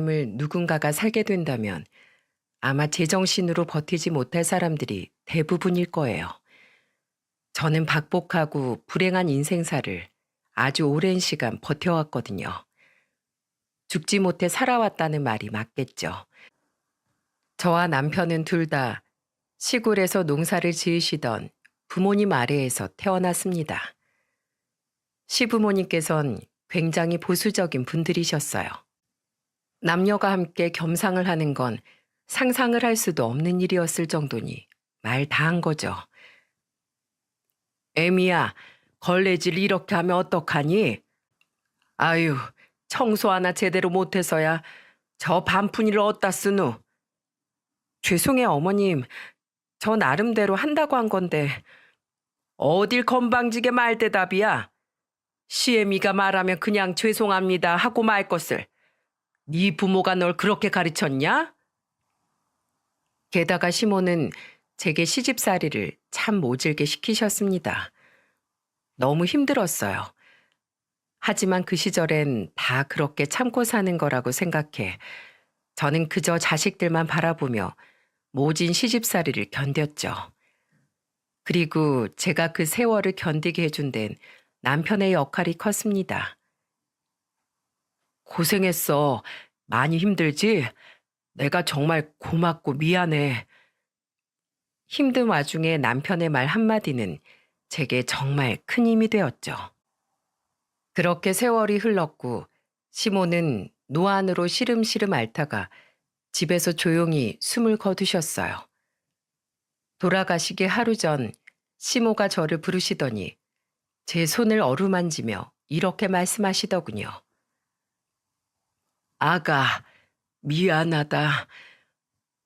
삶을 누군가가 살게 된다면 아마 제정신으로 버티지 못할 사람들이 대부분일 거예요. 저는 박복하고 불행한 인생사를 아주 오랜 시간 버텨왔거든요. 죽지 못해 살아왔다는 말이 맞겠죠. 저와 남편은 둘 다 시골에서 농사를 지으시던 부모님 아래에서 태어났습니다. 시부모님께선 굉장히 보수적인 분들이셨어요. 남녀가 함께 겸상을 하는 건 상상을 할 수도 없는 일이었을 정도니 말 다 한 거죠. 애미야, 걸레질 이렇게 하면 어떡하니? 아유, 청소 하나 제대로 못해서야 저 반푼이를 어디다 쓰누? 죄송해요, 어머님. 저 나름대로 한다고 한 건데 어딜 건방지게 말대답이야. 시애미가 말하면 그냥 죄송합니다 하고 말 것을. 네 부모가 널 그렇게 가르쳤냐? 게다가 시모는 제게 시집살이를 참 모질게 시키셨습니다. 너무 힘들었어요. 하지만 그 시절엔 다 그렇게 참고 사는 거라고 생각해 저는 그저 자식들만 바라보며 모진 시집살이를 견뎠죠. 그리고 제가 그 세월을 견디게 해준 데는 남편의 역할이 컸습니다. 고생했어. 많이 힘들지? 내가 정말 고맙고 미안해. 힘든 와중에 남편의 말 한마디는 제게 정말 큰 힘이 되었죠. 그렇게 세월이 흘렀고 시모는 노안으로 시름시름 앓다가 집에서 조용히 숨을 거두셨어요. 돌아가시기 하루 전 시모가 저를 부르시더니 제 손을 어루만지며 이렇게 말씀하시더군요. 아가, 미안하다.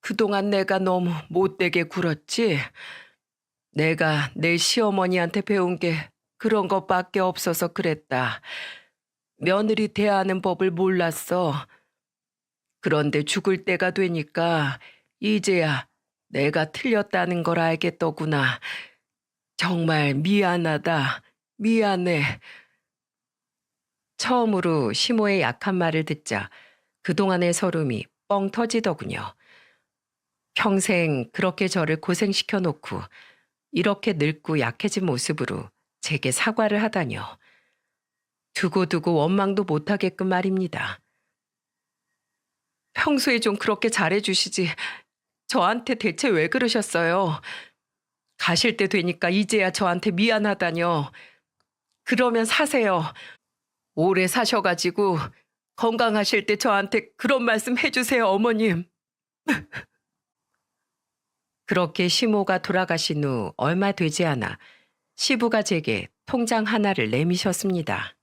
그동안 내가 너무 못되게 굴었지? 내가 내 시어머니한테 배운 게 그런 것밖에 없어서 그랬다. 며느리 대하는 법을 몰랐어. 그런데 죽을 때가 되니까 이제야 내가 틀렸다는 걸 알겠더구나. 정말 미안하다. 미안해. 처음으로 시모의 약한 말을 듣자 그동안의 서름이 뻥 터지더군요. 평생 그렇게 저를 고생시켜 놓고 이렇게 늙고 약해진 모습으로 제게 사과를 하다뇨. 두고두고 원망도 못하게끔 말입니다. 평소에 좀 그렇게 잘해주시지. 저한테 대체 왜 그러셨어요? 가실 때 되니까 이제야 저한테 미안하다뇨. 그러면 사세요. 오래 사셔가지고 건강하실 때 저한테 그런 말씀 해주세요, 어머님. 그렇게 시모가 돌아가신 후 얼마 되지 않아 시부가 제게 통장 하나를 내미셨습니다.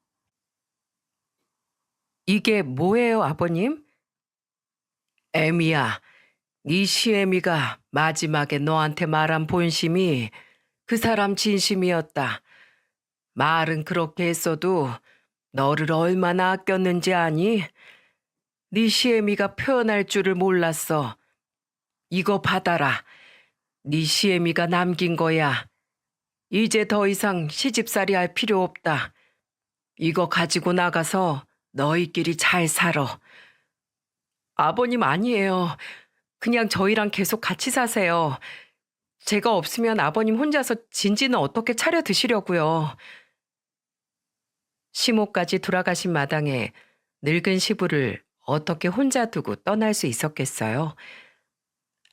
이게 뭐예요, 아버님? 애미야, 네 시애미가 마지막에 너한테 말한 본심이 그 사람 진심이었다. 말은 그렇게 했어도 너를 얼마나 아꼈는지 아니? 네 시애미가 표현할 줄을 몰랐어. 이거 받아라. 네 시애미가 남긴 거야. 이제 더 이상 시집살이 할 필요 없다. 이거 가지고 나가서 너희끼리 잘 살아. 아버님 아니에요. 그냥 저희랑 계속 같이 사세요. 제가 없으면 아버님 혼자서 진지는 어떻게 차려 드시려고요. 시모까지 돌아가신 마당에 늙은 시부를 어떻게 혼자 두고 떠날 수 있었겠어요.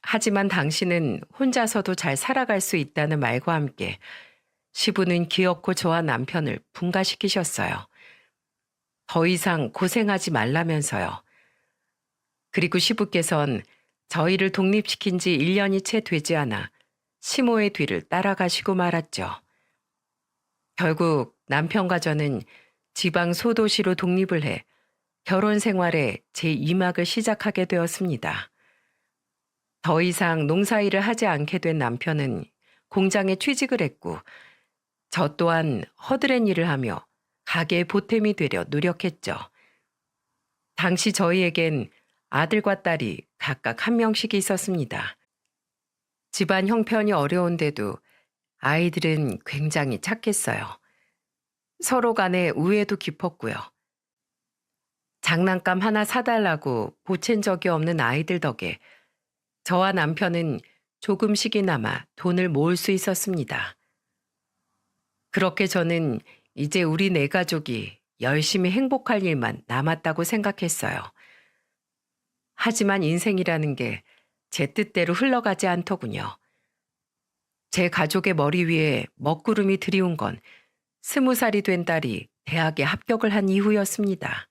하지만 당신은 혼자서도 잘 살아갈 수 있다는 말과 함께 시부는 기어코 저와 남편을 분가시키셨어요. 더 이상 고생하지 말라면서요. 그리고 시부께선 저희를 독립시킨 지 1년이 채 되지 않아 시모의 뒤를 따라가시고 말았죠. 결국 남편과 저는 지방 소도시로 독립을 해 결혼 생활에 제2막을 시작하게 되었습니다. 더 이상 농사일을 하지 않게 된 남편은 공장에 취직을 했고 저 또한 허드렛 일을 하며 가게의 보탬이 되려 노력했죠. 당시 저희에겐 아들과 딸이 각각 한 명씩 있었습니다. 집안 형편이 어려운데도 아이들은 굉장히 착했어요. 서로 간에 우애도 깊었고요. 장난감 하나 사달라고 보챈 적이 없는 아이들 덕에 저와 남편은 조금씩이나마 돈을 모을 수 있었습니다. 그렇게 저는 이제 우리 네 가족이 열심히 행복할 일만 남았다고 생각했어요. 하지만 인생이라는 게 제 뜻대로 흘러가지 않더군요. 제 가족의 머리 위에 먹구름이 드리운 건 20살이 된 딸이 대학에 합격을 한 이후였습니다.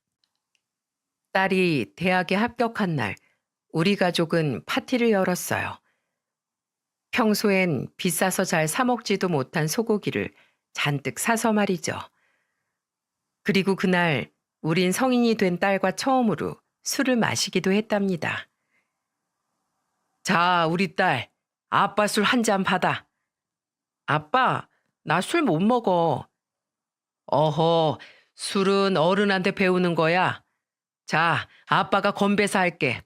딸이 대학에 합격한 날, 우리 가족은 파티를 열었어요. 평소엔 비싸서 잘 사먹지도 못한 소고기를 잔뜩 사서 말이죠. 그리고 그날 우린 성인이 된 딸과 처음으로 술을 마시기도 했답니다. 자, 우리 딸, 아빠 술 한 잔 받아. 아빠, 나 술 못 먹어. 어허, 술은 어른한테 배우는 거야. 자, 아빠가 건배사 할게.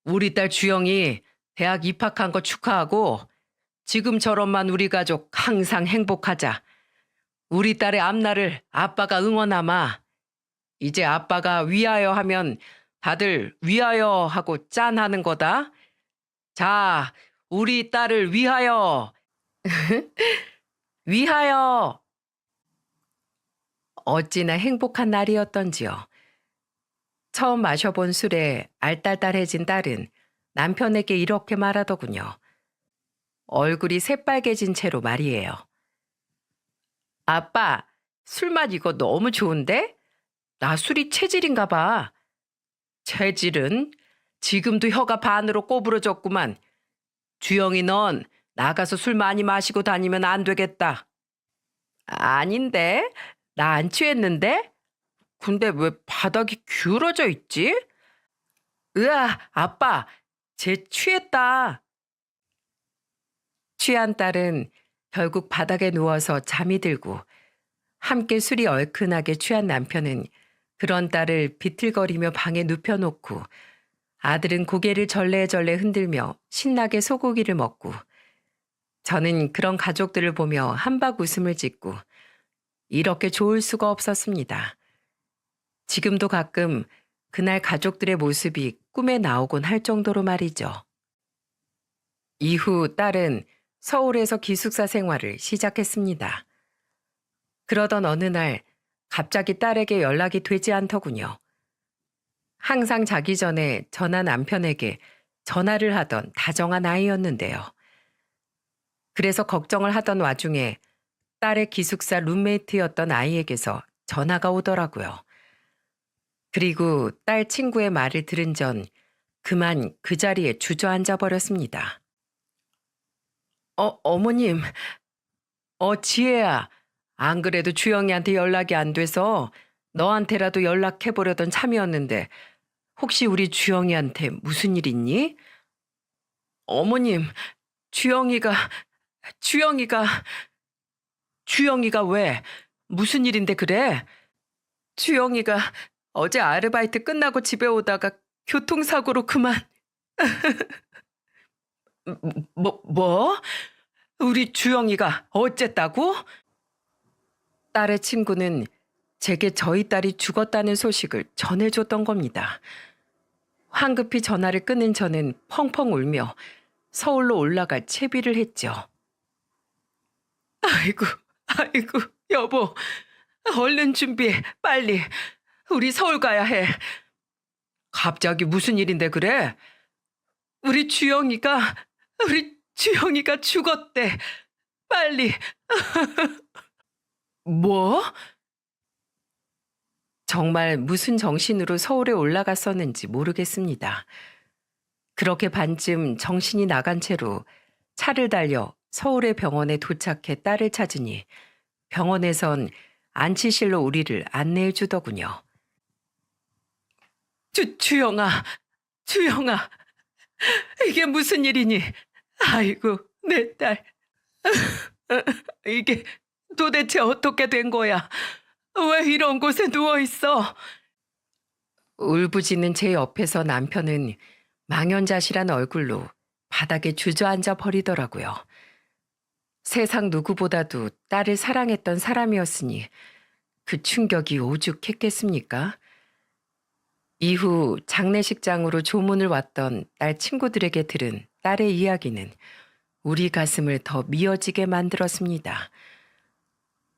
우리 딸 주영이 대학 입학한 거 축하하고 지금처럼만 우리 가족 항상 행복하자. 우리 딸의 앞날을 아빠가 응원하마. 이제 아빠가 위하여 하면 다들 위하여 하고 짠 하는 거다. 자, 우리 딸을 위하여. 위하여. 어찌나 행복한 날이었던지요. 처음 마셔본 술에 알딸딸해진 딸은 남편에게 이렇게 말하더군요. 얼굴이 새빨개진 채로 말이에요. 아빠, 술맛 이거 너무 좋은데? 나 술이 체질인가 봐. 체질은? 지금도 혀가 반으로 꼬부러졌구만. 주영이 넌 나가서 술 많이 마시고 다니면 안 되겠다. 아닌데? 나 안 취했는데? 근데 왜 바닥이 기울어져 있지? 으아, 아빠, 쟤 취했다. 취한 딸은 결국 바닥에 누워서 잠이 들고 함께 술이 얼큰하게 취한 남편은 그런 딸을 비틀거리며 방에 눕혀놓고 아들은 고개를 절레절레 흔들며 신나게 소고기를 먹고 저는 그런 가족들을 보며 한박 웃음을 짓고 이렇게 좋을 수가 없었습니다. 지금도 가끔 그날 가족들의 모습이 꿈에 나오곤 할 정도로 말이죠. 이후 딸은 서울에서 기숙사 생활을 시작했습니다. 그러던 어느 날 갑자기 딸에게 연락이 되지 않더군요. 항상 자기 전에 전화 남편에게 전화를 하던 다정한 아이였는데요. 그래서 걱정을 하던 와중에 딸의 기숙사 룸메이트였던 아이에게서 전화가 오더라고요. 그리고 딸 친구의 말을 들은 전 그만 그 자리에 주저앉아 버렸습니다. 어머님, 지혜야. 안 그래도 주영이한테 연락이 안 돼서 너한테라도 연락해보려던 참이었는데 혹시 우리 주영이한테 무슨 일 있니? 어머님, 주영이가 주영이가 왜? 무슨 일인데 그래? 주영이가 어제 아르바이트 끝나고 집에 오다가 교통사고로 그만. 뭐? 우리 주영이가 어쨌다고? 딸의 친구는 제게 저희 딸이 죽었다는 소식을 전해줬던 겁니다. 황급히 전화를 끊은 저는 펑펑 울며 서울로 올라갈 채비를 했죠. 아이고, 여보. 얼른 준비해, 빨리. 우리 서울 가야 해. 갑자기 무슨 일인데 그래? 우리 주영이가 죽었대. 빨리. 뭐? 정말 무슨 정신으로 서울에 올라갔었는지 모르겠습니다. 그렇게 반쯤 정신이 나간 채로 차를 달려 서울의 병원에 도착해 딸을 찾으니 병원에선 안치실로 우리를 안내해 주더군요. 주영아, 이게 무슨 일이니? 아이고, 내 딸. 이게 도대체 어떻게 된 거야? 왜 이런 곳에 누워있어? 울부짖는 제 옆에서 남편은 망연자실한 얼굴로 바닥에 주저앉아 버리더라고요. 세상 누구보다도 딸을 사랑했던 사람이었으니 그 충격이 오죽했겠습니까? 이후 장례식장으로 조문을 왔던 딸 친구들에게 들은 딸의 이야기는 우리 가슴을 더 미어지게 만들었습니다.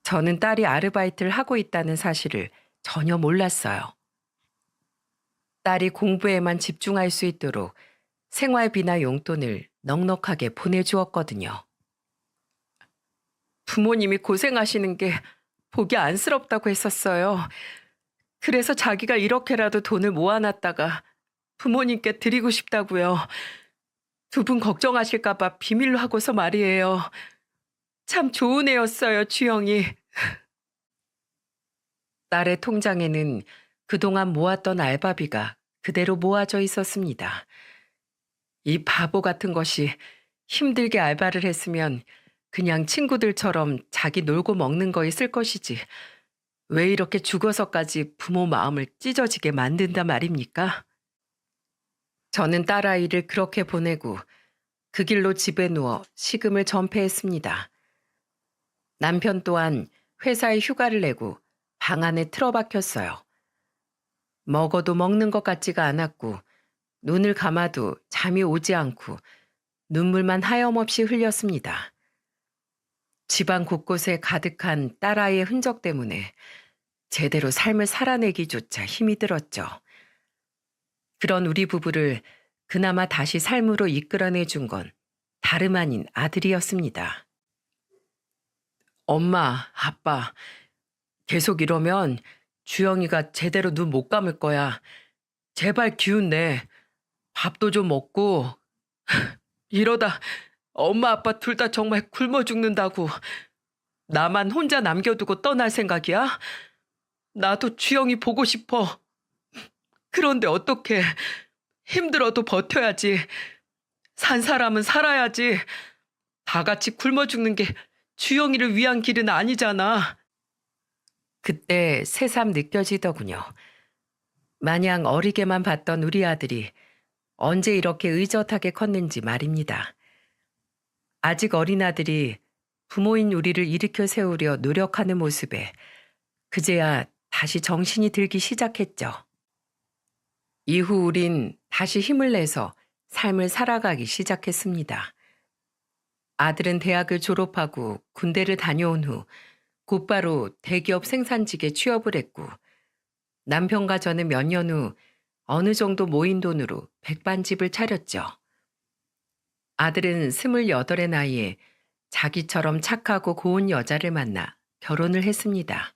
저는 딸이 아르바이트를 하고 있다는 사실을 전혀 몰랐어요. 딸이 공부에만 집중할 수 있도록 생활비나 용돈을 넉넉하게 보내주었거든요. 부모님이 고생하시는 게 보기 안쓰럽다고 했었어요. 그래서 자기가 이렇게라도 돈을 모아놨다가 부모님께 드리고 싶다고요. 두 분 걱정하실까봐 비밀로 하고서 말이에요. 참 좋은 애였어요, 주영이. 딸의 통장에는 그동안 모았던 알바비가 그대로 모아져 있었습니다. 이 바보 같은 것이 힘들게 알바를 했으면 그냥 친구들처럼 자기 놀고 먹는 거에 쓸 것이지. 왜 이렇게 죽어서까지 부모 마음을 찢어지게 만든단 말입니까? 저는 딸아이를 그렇게 보내고 그 길로 집에 누워 식음을 전폐했습니다. 남편 또한 회사에 휴가를 내고 방 안에 틀어박혔어요. 먹어도 먹는 것 같지가 않았고 눈을 감아도 잠이 오지 않고 눈물만 하염없이 흘렸습니다. 집안 곳곳에 가득한 딸아이의 흔적 때문에 제대로 삶을 살아내기조차 힘이 들었죠. 그런 우리 부부를 그나마 다시 삶으로 이끌어내준 건 다름 아닌 아들이었습니다. 엄마, 아빠, 계속 이러면 주영이가 제대로 눈 못 감을 거야. 제발 기운 내. 밥도 좀 먹고. 이러다 엄마 아빠 둘 다 정말 굶어 죽는다고. 나만 혼자 남겨두고 떠날 생각이야? 나도 주영이 보고 싶어. 그런데 어떡해. 힘들어도 버텨야지. 산 사람은 살아야지. 다 같이 굶어 죽는 게 주영이를 위한 길은 아니잖아. 그때 새삼 느껴지더군요. 마냥 어리게만 봤던 우리 아들이 언제 이렇게 의젓하게 컸는지 말입니다. 아직 어린 아들이 부모인 우리를 일으켜 세우려 노력하는 모습에 그제야 다시 정신이 들기 시작했죠. 이후 우린 다시 힘을 내서 삶을 살아가기 시작했습니다. 아들은 대학을 졸업하고 군대를 다녀온 후 곧바로 대기업 생산직에 취업을 했고 남편과 저는 몇 년 후 어느 정도 모인 돈으로 백반집을 차렸죠. 아들은 28의 나이에 자기처럼 착하고 고운 여자를 만나 결혼을 했습니다.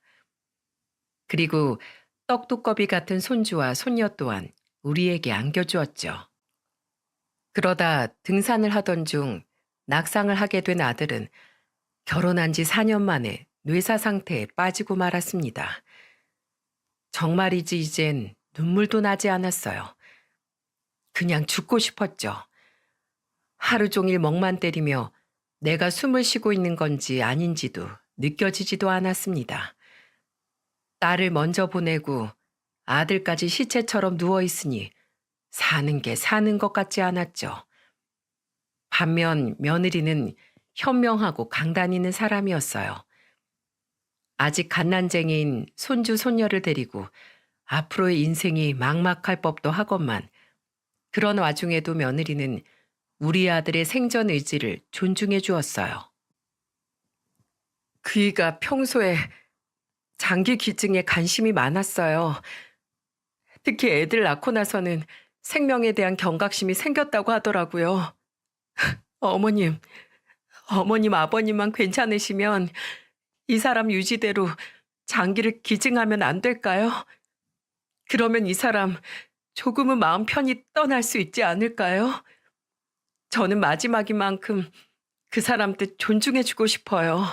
그리고 떡두꺼비 같은 손주와 손녀 또한 우리에게 안겨주었죠. 그러다 등산을 하던 중 낙상을 하게 된 아들은 결혼한 지 4년 만에 뇌사 상태에 빠지고 말았습니다. 정말이지 이젠 눈물도 나지 않았어요. 그냥 죽고 싶었죠. 하루 종일 멍만 때리며 내가 숨을 쉬고 있는 건지 아닌지도 느껴지지도 않았습니다. 딸을 먼저 보내고 아들까지 시체처럼 누워있으니 사는 게 사는 것 같지 않았죠. 반면 며느리는 현명하고 강단 있는 사람이었어요. 아직 갓난쟁이인 손주 손녀를 데리고 앞으로의 인생이 막막할 법도 하건만 그런 와중에도 며느리는 우리 아들의 생전 의지를 존중해 주었어요. 그이가 평소에 장기 기증에 관심이 많았어요. 특히 애들 낳고 나서는 생명에 대한 경각심이 생겼다고 하더라고요. 어머님, 아버님만 괜찮으시면 이 사람 유지대로 장기를 기증하면 안 될까요? 그러면 이 사람 조금은 마음 편히 떠날 수 있지 않을까요? 저는 마지막인 만큼 그 사람 뜻 존중해주고 싶어요.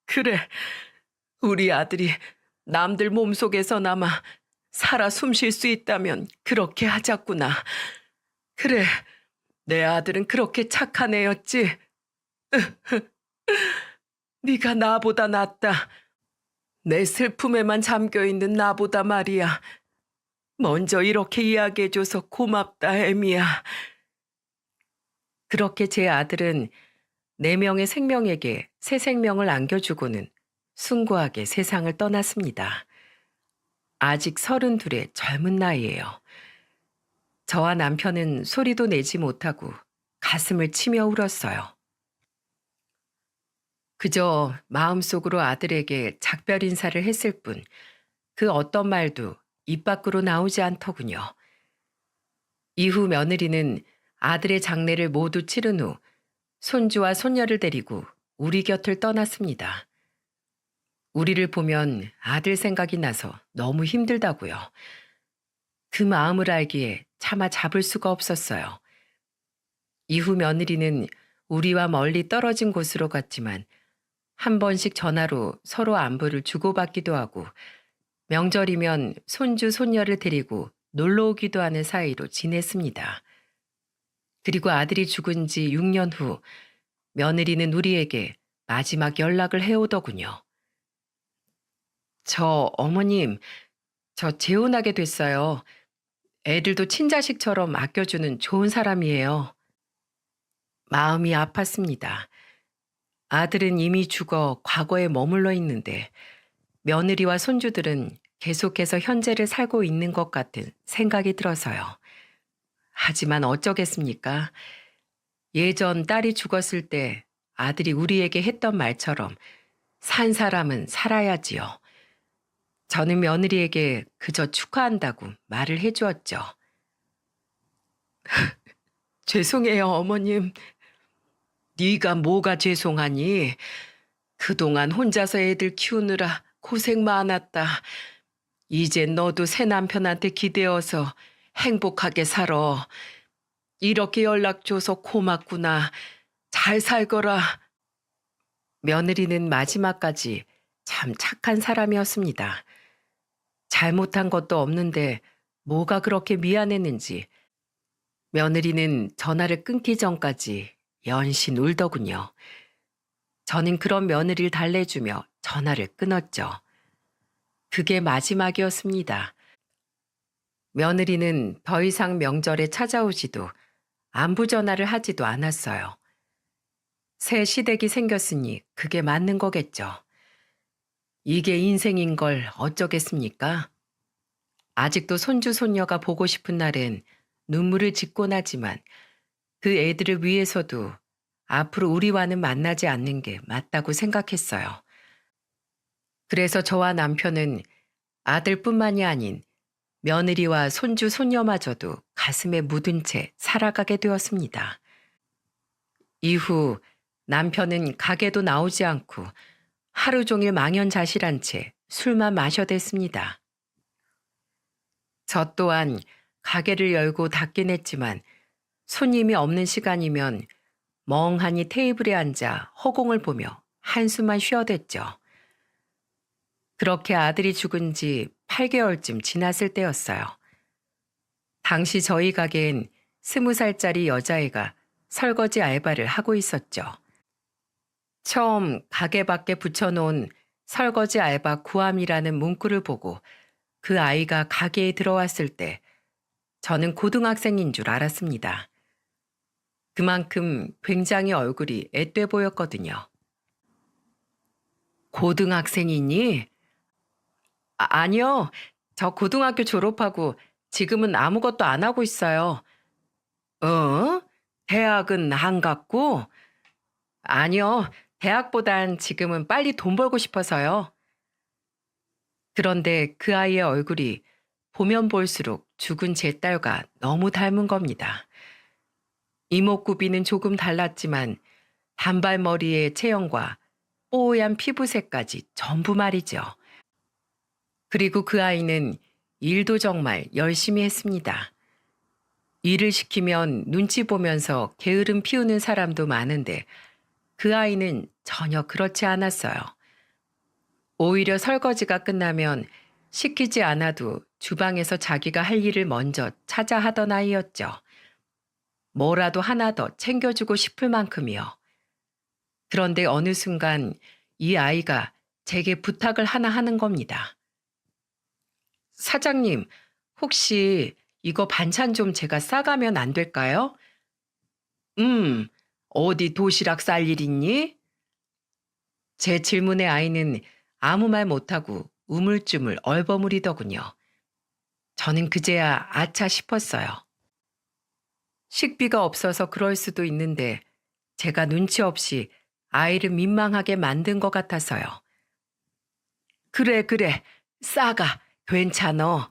그래, 우리 아들이 남들 몸속에서나마 살아 숨 쉴 수 있다면 그렇게 하자꾸나. 그래, 내 아들은 그렇게 착한 애였지. 네가 나보다 낫다. 내 슬픔에만 잠겨있는 나보다 말이야. 먼저 이렇게 이야기해줘서 고맙다, 애미야. 그렇게 제 아들은 4명의 생명에게 새 생명을 안겨주고는 숭고하게 세상을 떠났습니다. 아직 32의 젊은 나이예요. 저와 남편은 소리도 내지 못하고 가슴을 치며 울었어요. 그저 마음속으로 아들에게 작별 인사를 했을 뿐 그 어떤 말도 입 밖으로 나오지 않더군요. 이후 며느리는 아들의 장례를 모두 치른 후 손주와 손녀를 데리고 우리 곁을 떠났습니다. 우리를 보면 아들 생각이 나서 너무 힘들다고요. 그 마음을 알기에 차마 잡을 수가 없었어요. 이후 며느리는 우리와 멀리 떨어진 곳으로 갔지만 한 번씩 전화로 서로 안부를 주고받기도 하고 명절이면 손주, 손녀를 데리고 놀러 오기도 하는 사이로 지냈습니다. 그리고 아들이 죽은 지 6년 후 며느리는 우리에게 마지막 연락을 해오더군요. 어머님, 저 재혼하게 됐어요. 애들도 친자식처럼 아껴주는 좋은 사람이에요. 마음이 아팠습니다. 아들은 이미 죽어 과거에 머물러 있는데 며느리와 손주들은 계속해서 현재를 살고 있는 것 같은 생각이 들어서요. 하지만 어쩌겠습니까? 예전 딸이 죽었을 때 아들이 우리에게 했던 말처럼 산 사람은 살아야지요. 저는 며느리에게 그저 축하한다고 말을 해주었죠. 죄송해요, 어머님. 네가 뭐가 죄송하니? 그동안 혼자서 애들 키우느라 고생 많았다. 이제 너도 새 남편한테 기대어서 행복하게 살아. 이렇게 연락 줘서 고맙구나. 잘 살거라. 며느리는 마지막까지 참 착한 사람이었습니다. 잘못한 것도 없는데 뭐가 그렇게 미안했는지 며느리는 전화를 끊기 전까지 연신 울더군요. 저는 그런 며느리를 달래주며 전화를 끊었죠. 그게 마지막이었습니다. 며느리는 더 이상 명절에 찾아오지도 안부 전화를 하지도 않았어요. 새 시댁이 생겼으니 그게 맞는 거겠죠. 이게 인생인 걸 어쩌겠습니까? 아직도 손주 손녀가 보고 싶은 날엔 눈물을 짓곤 하지만 그 애들을 위해서도 앞으로 우리와는 만나지 않는 게 맞다고 생각했어요. 그래서 저와 남편은 아들뿐만이 아닌 며느리와 손주 손녀마저도 가슴에 묻은 채 살아가게 되었습니다. 이후 남편은 가게도 나오지 않고 하루 종일 망연자실한 채 술만 마셔댔습니다. 저 또한 가게를 열고 닫긴 했지만 손님이 없는 시간이면 멍하니 테이블에 앉아 허공을 보며 한숨만 쉬어댔죠. 그렇게 아들이 죽은 지 8개월쯤 지났을 때였어요. 당시 저희 가게엔 20살짜리 여자애가 설거지 알바를 하고 있었죠. 처음 가게 밖에 붙여놓은 설거지 알바 구함이라는 문구를 보고 그 아이가 가게에 들어왔을 때 저는 고등학생인 줄 알았습니다. 그만큼 굉장히 얼굴이 앳돼 보였거든요. 고등학생이니? 아니요. 저 고등학교 졸업하고 지금은 아무것도 안 하고 있어요. 어? 대학은 안 갔고? 아니요. 대학보단 지금은 빨리 돈 벌고 싶어서요. 그런데 그 아이의 얼굴이 보면 볼수록 죽은 제 딸과 너무 닮은 겁니다. 이목구비는 조금 달랐지만 단발머리의 체형과 뽀얀 피부색까지 전부 말이죠. 그리고 그 아이는 일도 정말 열심히 했습니다. 일을 시키면 눈치 보면서 게으름 피우는 사람도 많은데 그 아이는 전혀 그렇지 않았어요. 오히려 설거지가 끝나면 시키지 않아도 주방에서 자기가 할 일을 먼저 찾아 하던 아이였죠. 뭐라도 하나 더 챙겨주고 싶을 만큼이요. 그런데 어느 순간 이 아이가 제게 부탁을 하나 하는 겁니다. 사장님, 혹시 이거 반찬 좀 제가 싸가면 안 될까요? 어디 도시락 쌀 일 있니? 제 질문에 아이는 아무 말 못하고 우물쭈물 얼버무리더군요. 저는 그제야 아차 싶었어요. 식비가 없어서 그럴 수도 있는데 제가 눈치 없이 아이를 민망하게 만든 것 같아서요. 그래, 그래. 싸가. 괜찮어.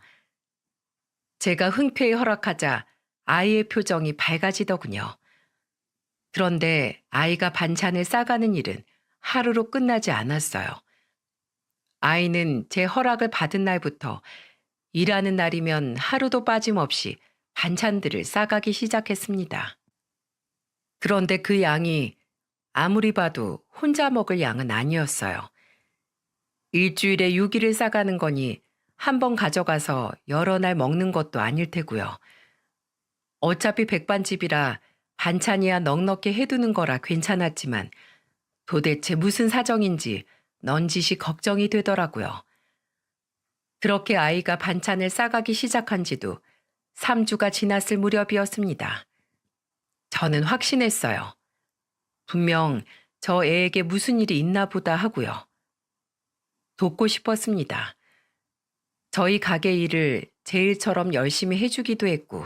제가 흔쾌히 허락하자 아이의 표정이 밝아지더군요. 그런데 아이가 반찬을 싸가는 일은 하루로 끝나지 않았어요. 아이는 제 허락을 받은 날부터 일하는 날이면 하루도 빠짐없이 반찬들을 싸가기 시작했습니다. 그런데 그 양이 아무리 봐도 혼자 먹을 양은 아니었어요. 일주일에 6일을 싸가는 거니 한 번 가져가서 여러 날 먹는 것도 아닐 테고요. 어차피 백반집이라 반찬이야 넉넉히 해두는 거라 괜찮았지만 도대체 무슨 사정인지 넌지시 걱정이 되더라고요. 그렇게 아이가 반찬을 싸가기 시작한 지도 3주가 지났을 무렵이었습니다. 저는 확신했어요. 분명 저 애에게 무슨 일이 있나 보다 하고요. 돕고 싶었습니다. 저희 가게 일을 제 일처럼 열심히 해주기도 했고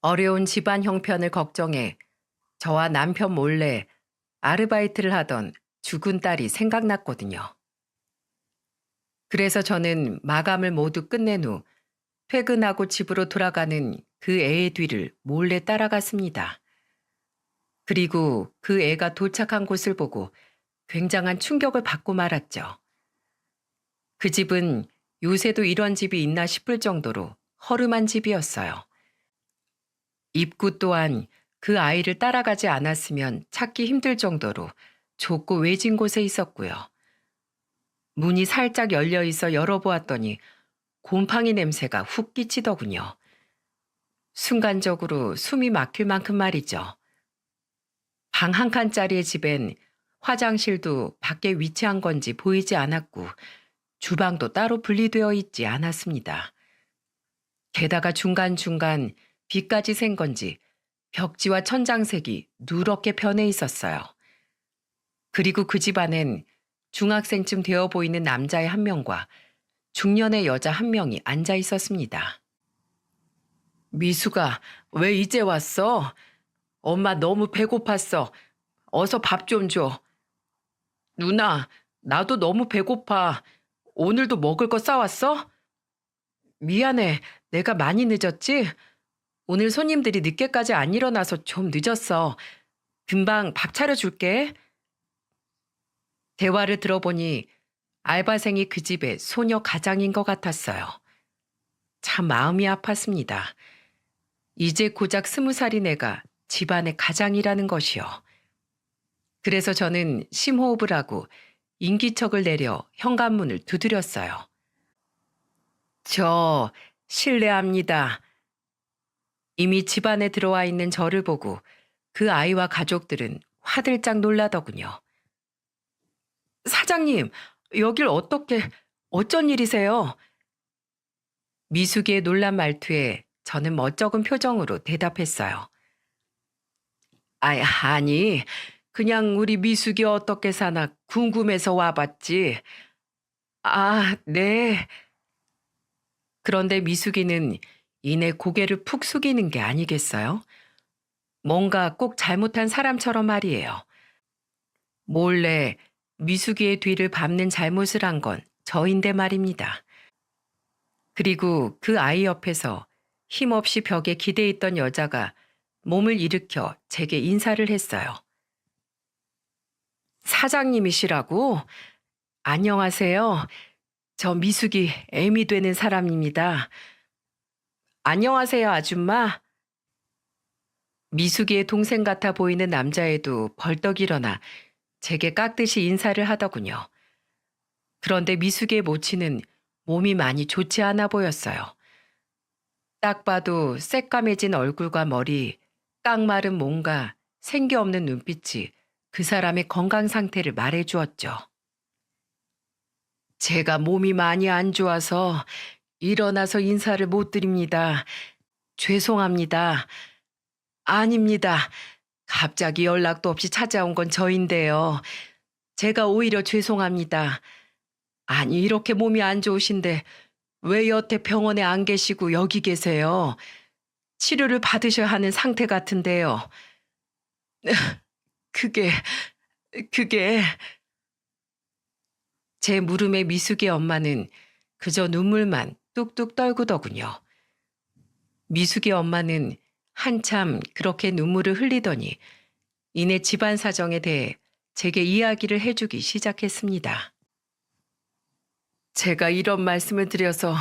어려운 집안 형편을 걱정해 저와 남편 몰래 아르바이트를 하던 죽은 딸이 생각났거든요. 그래서 저는 마감을 모두 끝낸 후 퇴근하고 집으로 돌아가는 그 애의 뒤를 몰래 따라갔습니다. 그리고 그 애가 도착한 곳을 보고 굉장한 충격을 받고 말았죠. 그 집은 요새도 이런 집이 있나 싶을 정도로 허름한 집이었어요. 입구 또한 그 아이를 따라가지 않았으면 찾기 힘들 정도로 좁고 외진 곳에 있었고요. 문이 살짝 열려 있어 열어보았더니 곰팡이 냄새가 훅 끼치더군요. 순간적으로 숨이 막힐 만큼 말이죠. 방 한 칸짜리의 집엔 화장실도 밖에 위치한 건지 보이지 않았고 주방도 따로 분리되어 있지 않았습니다. 게다가 중간중간 비까지 샌 건지 벽지와 천장색이 누렇게 변해 있었어요. 그리고 그 집안엔 중학생쯤 되어 보이는 남자의 한 명과 중년의 여자 한 명이 앉아 있었습니다. 미수가 왜 이제 왔어? 엄마 너무 배고팠어. 어서 밥 좀 줘. 누나, 나도 너무 배고파. 오늘도 먹을 거 싸왔어? 미안해. 내가 많이 늦었지? 오늘 손님들이 늦게까지 안 일어나서 좀 늦었어. 금방 밥 차려줄게. 대화를 들어보니 알바생이 그 집의 소녀 가장인 것 같았어요. 참 마음이 아팠습니다. 이제 고작 20살인 애가 집안의 가장이라는 것이요. 그래서 저는 심호흡을 하고 인기척을 내려 현관문을 두드렸어요. 저 실례합니다. 이미 집안에 들어와 있는 저를 보고 그 아이와 가족들은 화들짝 놀라더군요. 사장님, 여길 어쩐 일이세요? 미숙이의 놀란 말투에 저는 멋쩍은 표정으로 대답했어요. 아니, 그냥 우리 미숙이 어떻게 사나 궁금해서 와봤지. 아, 네. 그런데 미숙이는 이내 고개를 푹 숙이는 게 아니겠어요? 뭔가 꼭 잘못한 사람처럼 말이에요. 몰래 미숙이의 뒤를 밟는 잘못을 한 건 저인데 말입니다. 그리고 그 아이 옆에서 힘없이 벽에 기대 있던 여자가 몸을 일으켜 제게 인사를 했어요. 사장님이시라고? 안녕하세요. 저 미숙이 애미 되는 사람입니다. 안녕하세요, 아줌마. 미숙이의 동생 같아 보이는 남자애도 벌떡 일어나 제게 깍듯이 인사를 하더군요. 그런데 미숙이의 모치는 몸이 많이 좋지 않아 보였어요. 딱 봐도 새까매진 얼굴과 머리, 깡마른 몸과 생기 없는 눈빛이 그 사람의 건강 상태를 말해주었죠. 제가 몸이 많이 안 좋아서 일어나서 인사를 못 드립니다. 죄송합니다. 아닙니다. 갑자기 연락도 없이 찾아온 건 저인데요. 제가 오히려 죄송합니다. 아니, 이렇게 몸이 안 좋으신데 왜 여태 병원에 안 계시고 여기 계세요? 치료를 받으셔야 하는 상태 같은데요. 그게, 그게, 제 물음에 미숙이 엄마는 그저 눈물만 뚝뚝 떨구더군요. 미숙이 엄마는 한참 그렇게 눈물을 흘리더니 이내 집안 사정에 대해 제게 이야기를 해주기 시작했습니다. 제가 이런 말씀을 드려서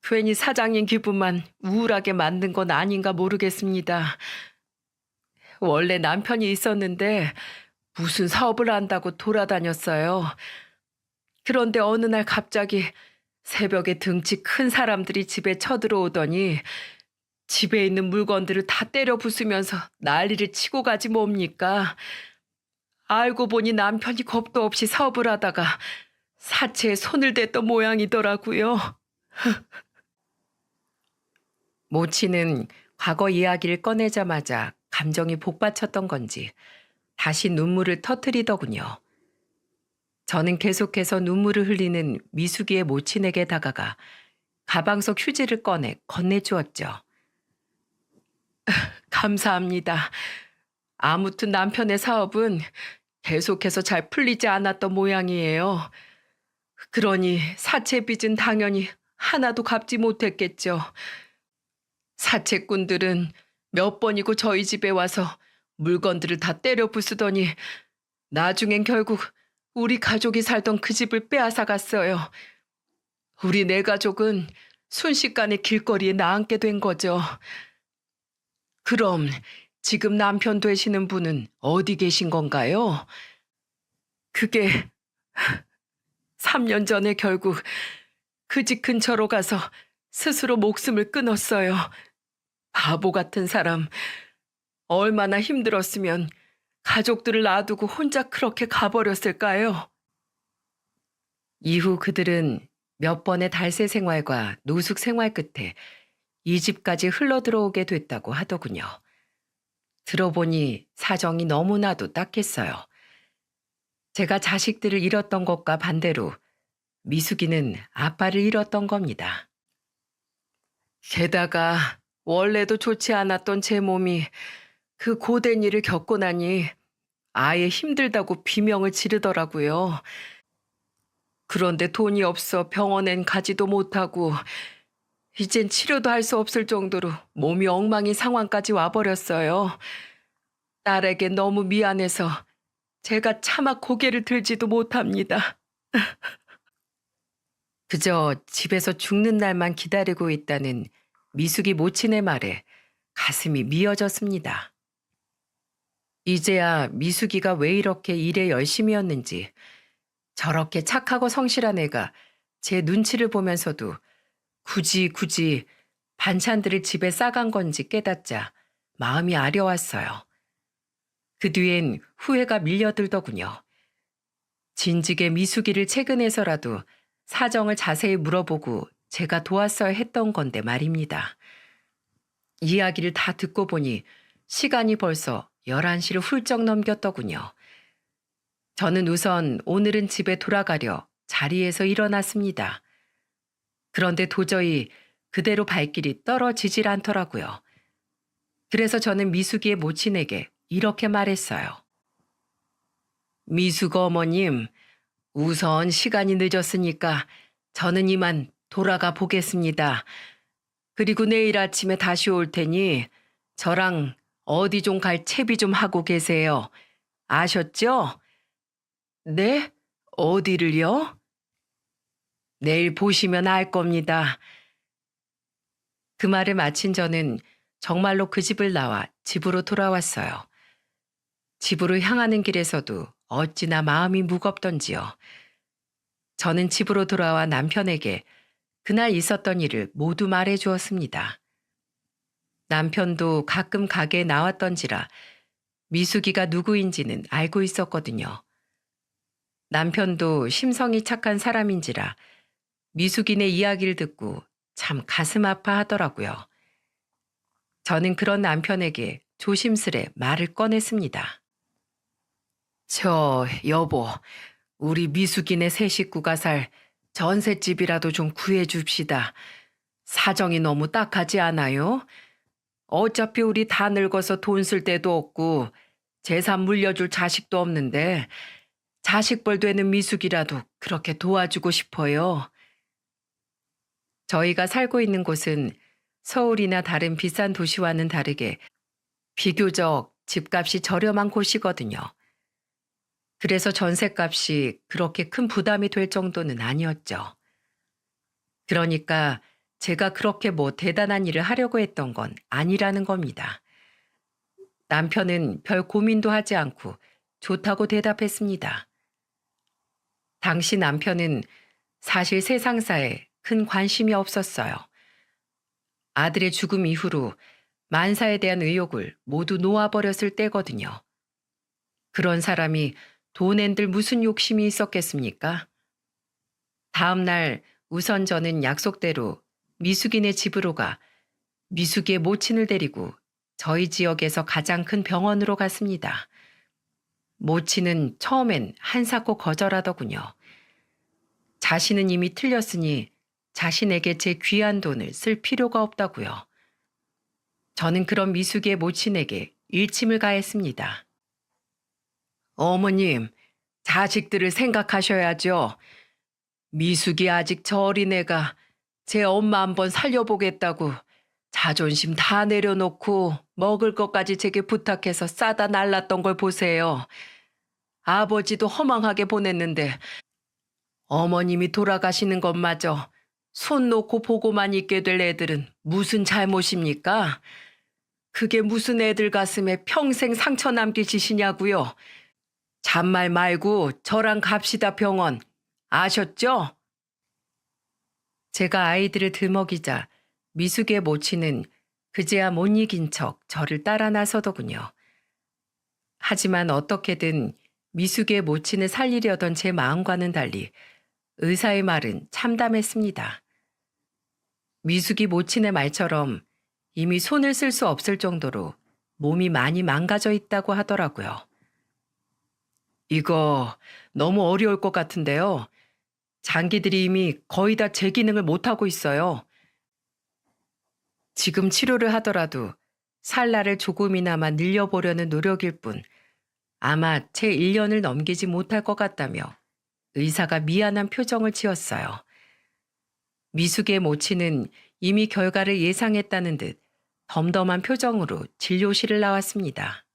괜히 사장님 기분만 우울하게 만든 건 아닌가 모르겠습니다. 원래 남편이 있었는데 무슨 사업을 한다고 돌아다녔어요. 그런데 어느 날 갑자기 새벽에 등치 큰 사람들이 집에 쳐들어오더니 집에 있는 물건들을 다 때려 부수면서 난리를 치고 가지 뭡니까? 알고 보니 남편이 겁도 없이 사업을 하다가 사채에 손을 댔던 모양이더라고요. 모치는 과거 이야기를 꺼내자마자 감정이 복받쳤던 건지 다시 눈물을 터뜨리더군요. 저는 계속해서 눈물을 흘리는 미숙이의 모친에게 다가가 가방 속 휴지를 꺼내 건네주었죠. 감사합니다. 아무튼 남편의 사업은 계속해서 잘 풀리지 않았던 모양이에요. 그러니 사채 빚은 당연히 하나도 갚지 못했겠죠. 사채꾼들은 몇 번이고 저희 집에 와서 물건들을 다 때려 부수더니 나중엔 결국 우리 가족이 살던 그 집을 빼앗아 갔어요. 우리 네 가족은 순식간에 길거리에 나앉게 된 거죠. 그럼 지금 남편 되시는 분은 어디 계신 건가요? 그게 3년 전에 결국 그 집 근처로 가서 스스로 목숨을 끊었어요. 바보 같은 사람. 얼마나 힘들었으면 가족들을 놔두고 혼자 그렇게 가버렸을까요? 이후 그들은 몇 번의 달새 생활과 노숙 생활 끝에 이 집까지 흘러들어오게 됐다고 하더군요. 들어보니 사정이 너무나도 딱했어요. 제가 자식들을 잃었던 것과 반대로 미숙이는 아빠를 잃었던 겁니다. 게다가 원래도 좋지 않았던 제 몸이 그 고된 일을 겪고 나니 아예 힘들다고 비명을 지르더라고요. 그런데 돈이 없어 병원엔 가지도 못하고 이젠 치료도 할 수 없을 정도로 몸이 엉망인 상황까지 와버렸어요. 딸에게 너무 미안해서 제가 차마 고개를 들지도 못합니다. 그저 집에서 죽는 날만 기다리고 있다는 미숙이 모친의 말에 가슴이 미어졌습니다. 이제야 미숙이가 왜 이렇게 일에 열심이었는지, 저렇게 착하고 성실한 애가 제 눈치를 보면서도 굳이 반찬들을 집에 싸간 건지 깨닫자 마음이 아려왔어요. 그 뒤엔 후회가 밀려들더군요. 진즉에 미숙이를 채근해서라도 사정을 자세히 물어보고 제가 도왔어야 했던 건데 말입니다. 이야기를 다 듣고 보니 시간이 벌써 11시를 훌쩍 넘겼더군요. 저는 우선 오늘은 집에 돌아가려 자리에서 일어났습니다. 그런데 도저히 그대로 발길이 떨어지질 않더라고요. 그래서 저는 미숙이의 모친에게 이렇게 말했어요. 미숙 어머님, 우선 시간이 늦었으니까 저는 이만 돌아가 보겠습니다. 그리고 내일 아침에 다시 올 테니 저랑 어디 좀 갈 채비 좀 하고 계세요. 아셨죠? 네? 어디를요? 내일 보시면 알 겁니다. 그 말을 마친 저는 정말로 그 집을 나와 집으로 돌아왔어요. 집으로 향하는 길에서도 어찌나 마음이 무겁던지요. 저는 집으로 돌아와 남편에게 그날 있었던 일을 모두 말해 주었습니다. 남편도 가끔 가게에 나왔던지라 미숙이가 누구인지는 알고 있었거든요. 남편도 심성이 착한 사람인지라 미숙이네 이야기를 듣고 참 가슴 아파하더라고요. 저는 그런 남편에게 조심스레 말을 꺼냈습니다. 여보, 우리 미숙이네 세 식구가 살 전셋집이라도 좀 구해줍시다. 사정이 너무 딱하지 않아요? 어차피 우리 다 늙어서 돈 쓸 데도 없고 재산 물려줄 자식도 없는데 자식벌 되는 미숙이라도 그렇게 도와주고 싶어요. 저희가 살고 있는 곳은 서울이나 다른 비싼 도시와는 다르게 비교적 집값이 저렴한 곳이거든요. 그래서 전셋값이 그렇게 큰 부담이 될 정도는 아니었죠. 그러니까 제가 그렇게 뭐 대단한 일을 하려고 했던 건 아니라는 겁니다. 남편은 별 고민도 하지 않고 좋다고 대답했습니다. 당시 남편은 사실 세상사에 큰 관심이 없었어요. 아들의 죽음 이후로 만사에 대한 의욕을 모두 놓아버렸을 때거든요. 그런 사람이 돈엔들 무슨 욕심이 있었겠습니까? 다음 날 우선 저는 약속대로 미숙이네 집으로 가 미숙이의 모친을 데리고 저희 지역에서 가장 큰 병원으로 갔습니다. 모친은 처음엔 한사코 거절하더군요. 자신은 이미 틀렸으니 자신에게 제 귀한 돈을 쓸 필요가 없다고요. 저는 그런 미숙이의 모친에게 일침을 가했습니다. 어머님, 자식들을 생각하셔야죠. 미숙이 아직 저 어린애가 제 엄마 한번 살려보겠다고 자존심 다 내려놓고 먹을 것까지 제게 부탁해서 싸다 날랐던 걸 보세요. 아버지도 허망하게 보냈는데 어머님이 돌아가시는 것마저 손 놓고 보고만 있게 될 애들은 무슨 잘못입니까? 그게 무슨 애들 가슴에 평생 상처 남길 짓이냐고요. 잔말 말고 저랑 갑시다 병원. 아셨죠? 제가 아이들을 들먹이자 미숙의 모친은 그제야 못 이긴 척 저를 따라 나서더군요. 하지만 어떻게든 미숙의 모친을 살리려던 제 마음과는 달리 의사의 말은 참담했습니다. 미숙이 모친의 말처럼 이미 손을 쓸 수 없을 정도로 몸이 많이 망가져 있다고 하더라고요. 이거 너무 어려울 것 같은데요. 장기들이 이미 거의 다 제 기능을 못하고 있어요. 지금 치료를 하더라도 살 날을 조금이나마 늘려보려는 노력일 뿐 아마 채 1년을 넘기지 못할 것 같다며 의사가 미안한 표정을 지었어요. 미숙의 모친은 이미 결과를 예상했다는 듯 덤덤한 표정으로 진료실을 나왔습니다.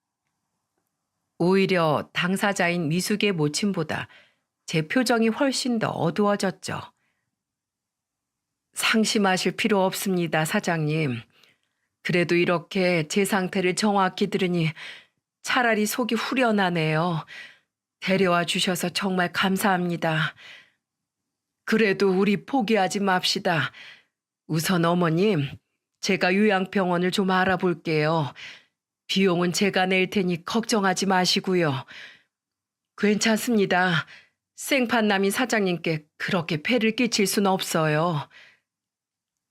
오히려 당사자인 미숙의 모친보다 제 표정이 훨씬 더 어두워졌죠. 상심하실 필요 없습니다, 사장님. 그래도 이렇게 제 상태를 정확히 들으니 차라리 속이 후련하네요. 데려와 주셔서 정말 감사합니다. 그래도 우리 포기하지 맙시다. 우선 어머님, 제가 요양병원을 좀 알아볼게요. 비용은 제가 낼 테니 걱정하지 마시고요. 괜찮습니다. 생판남인 사장님께 그렇게 폐를 끼칠 순 없어요.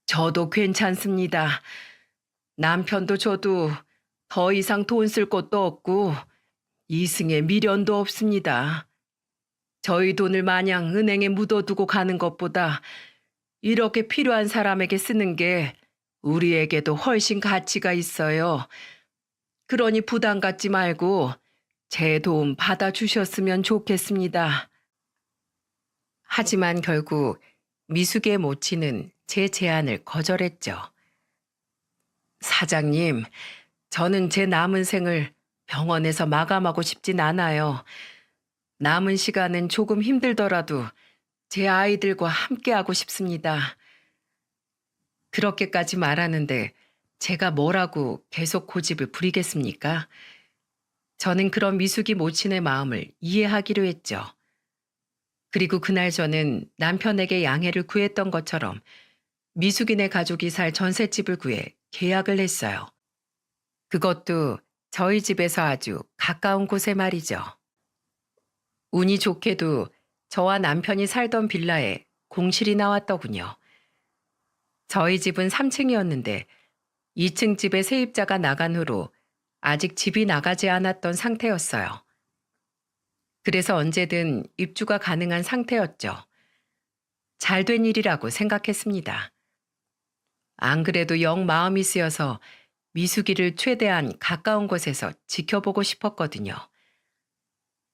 저도 괜찮습니다. 남편도 저도 더 이상 돈 쓸 것도 없고 이승에 미련도 없습니다. 저희 돈을 마냥 은행에 묻어두고 가는 것보다 이렇게 필요한 사람에게 쓰는 게 우리에게도 훨씬 가치가 있어요. 그러니 부담 갖지 말고 제 도움 받아주셨으면 좋겠습니다. 하지만 결국 미숙의 모친은 제 제안을 거절했죠. 사장님, 저는 제 남은 생을 병원에서 마감하고 싶진 않아요. 남은 시간은 조금 힘들더라도 제 아이들과 함께하고 싶습니다. 그렇게까지 말하는데 제가 뭐라고 계속 고집을 부리겠습니까? 저는 그런 미숙이 모친의 마음을 이해하기로 했죠. 그리고 그날 저는 남편에게 양해를 구했던 것처럼 미숙이네 가족이 살 전셋집을 구해 계약을 했어요. 그것도 저희 집에서 아주 가까운 곳에 말이죠. 운이 좋게도 저와 남편이 살던 빌라에 공실이 나왔더군요. 저희 집은 3층이었는데 2층 집에 세입자가 나간 후로 아직 집이 나가지 않았던 상태였어요. 그래서 언제든 입주가 가능한 상태였죠. 잘된 일이라고 생각했습니다. 안 그래도 영 마음이 쓰여서 미숙이를 최대한 가까운 곳에서 지켜보고 싶었거든요.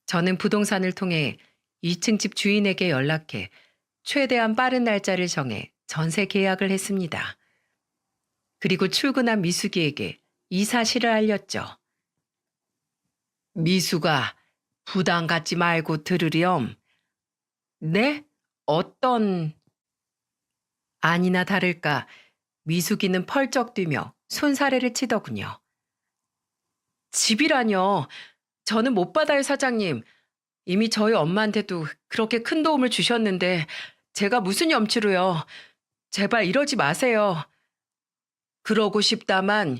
저는 부동산을 통해 2층 집 주인에게 연락해 최대한 빠른 날짜를 정해 전세 계약을 했습니다. 그리고 출근한 미숙이에게 이 사실을 알렸죠. 미숙아, 부담 갖지 말고 들으렴. 네? 어떤... 아니나 다를까 미숙이는 펄쩍 뛰며 손사래를 치더군요. 집이라뇨. 저는 못 받아요, 사장님. 이미 저희 엄마한테도 그렇게 큰 도움을 주셨는데 제가 무슨 염치로요. 제발 이러지 마세요. 그러고 싶다만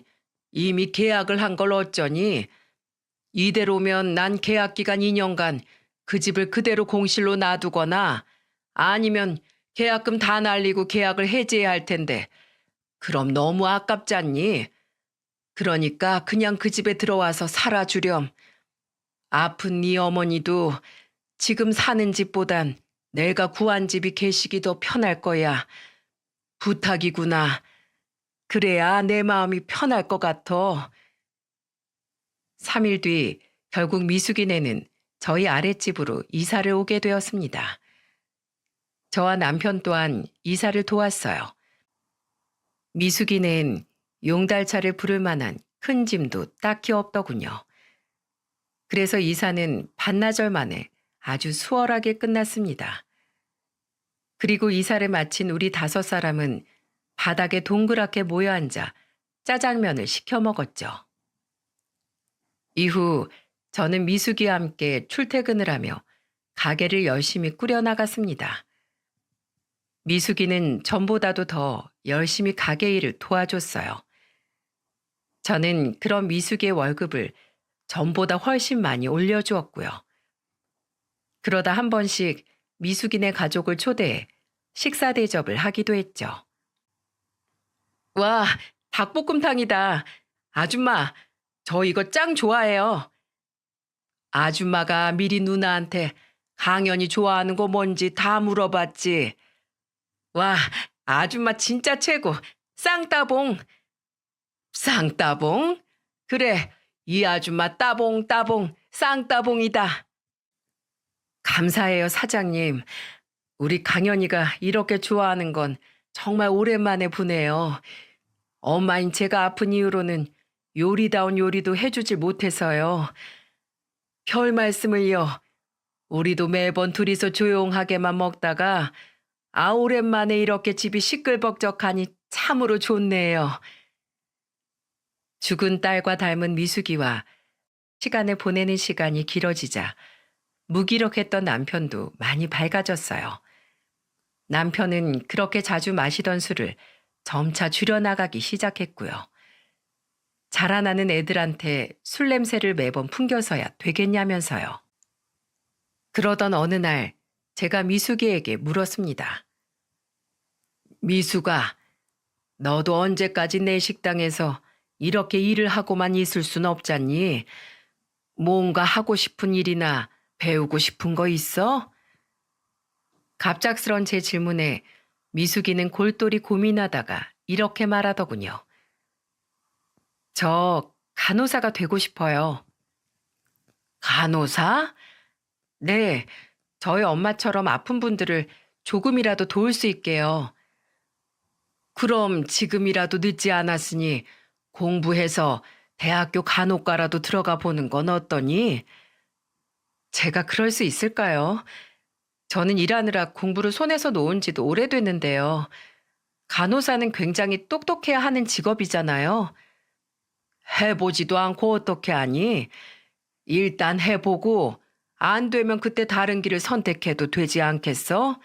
이미 계약을 한 걸 어쩌니. 이대로면 난 계약 기간 2년간 그 집을 그대로 공실로 놔두거나 아니면 계약금 다 날리고 계약을 해지해야 할 텐데 그럼 너무 아깝잖니. 그러니까 그냥 그 집에 들어와서 살아주렴. 아픈 네 어머니도 지금 사는 집보단 내가 구한 집이 계시기 더 편할 거야. 부탁이구나. 그래야 내 마음이 편할 것 같아. 3일 뒤 결국 미숙이네는 저희 아랫집으로 이사를 오게 되었습니다. 저와 남편 또한 이사를 도왔어요. 미숙이는 용달차를 부를 만한 큰 짐도 딱히 없더군요. 그래서 이사는 반나절 만에 아주 수월하게 끝났습니다. 그리고 이사를 마친 우리 5사람은 바닥에 동그랗게 모여 앉아 짜장면을 시켜 먹었죠. 이후 저는 미숙이와 함께 출퇴근을 하며 가게를 열심히 꾸려나갔습니다. 미숙이는 전보다도 더 열심히 가게 일을 도와줬어요. 저는 그런 미숙이의 월급을 전보다 훨씬 많이 올려주었고요. 그러다 한 번씩 미숙이네 가족을 초대해 식사 대접을 하기도 했죠. 와, 닭볶음탕이다. 아줌마, 저 이거 짱 좋아해요. 아줌마가 미리 누나한테 강연이 좋아하는 거 뭔지 다 물어봤지. 와, 아줌마 진짜 최고. 쌍따봉. 쌍따봉? 그래, 이 아줌마 따봉 쌍따봉이다. 감사해요, 사장님. 우리 강연이가 이렇게 좋아하는 건 정말 오랜만에 보네요. 엄마인 제가 아픈 이후로는 요리다운 요리도 해주질 못해서요. 별 말씀을요. 우리도 매번 둘이서 조용하게만 먹다가 오랜만에 이렇게 집이 시끌벅적하니 참으로 좋네요. 죽은 딸과 닮은 미숙이와 시간을 보내는 시간이 길어지자 무기력했던 남편도 많이 밝아졌어요. 남편은 그렇게 자주 마시던 술을 점차 줄여나가기 시작했고요. 자라나는 애들한테 술 냄새를 매번 풍겨서야 되겠냐면서요. 그러던 어느 날 제가 미숙이에게 물었습니다. 미숙아, 너도 언제까지 내 식당에서 이렇게 일을 하고만 있을 순 없잖니? 뭔가 하고 싶은 일이나 배우고 싶은 거 있어? 갑작스런 제 질문에 미숙이는 골똘히 고민하다가 이렇게 말하더군요. 저 간호사가 되고 싶어요. 간호사? 네, 저희 엄마처럼 아픈 분들을 조금이라도 도울 수 있게요. 그럼 지금이라도 늦지 않았으니 공부해서 대학교 간호과라도 들어가 보는 건 어떠니? 제가 그럴 수 있을까요? 저는 일하느라 공부를 손에서 놓은 지도 오래됐는데요. 간호사는 굉장히 똑똑해야 하는 직업이잖아요. 해보지도 않고 어떻게 하니? 일단 해보고 안 되면 그때 다른 길을 선택해도 되지 않겠어?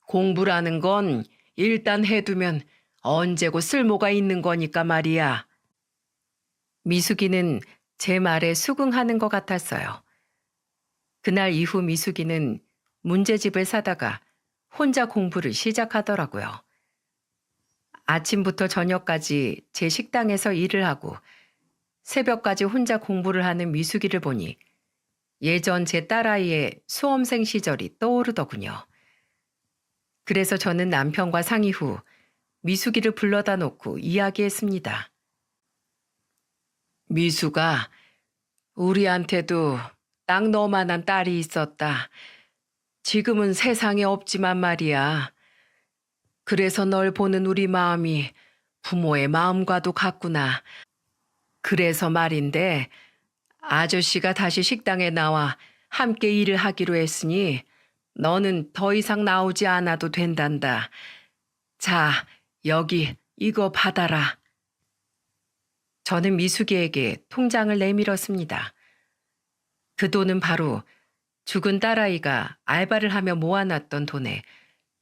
공부라는 건 일단 해두면 언제고 쓸모가 있는 거니까 말이야. 미숙이는 제 말에 수긍하는 것 같았어요. 그날 이후 미숙이는 문제집을 사다가 혼자 공부를 시작하더라고요. 아침부터 저녁까지 제 식당에서 일을 하고 새벽까지 혼자 공부를 하는 미숙이를 보니 예전 제 딸아이의 수험생 시절이 떠오르더군요. 그래서 저는 남편과 상의 후 미숙이를 불러다 놓고 이야기했습니다. 미숙아, 우리한테도 딱 너만한 딸이 있었다. 지금은 세상에 없지만 말이야. 그래서 널 보는 우리 마음이 부모의 마음과도 같구나. 그래서 말인데 아저씨가 다시 식당에 나와 함께 일을 하기로 했으니 너는 더 이상 나오지 않아도 된단다. 자, 여기 이거 받아라. 저는 미숙이에게 통장을 내밀었습니다. 그 돈은 바로 죽은 딸아이가 알바를 하며 모아놨던 돈에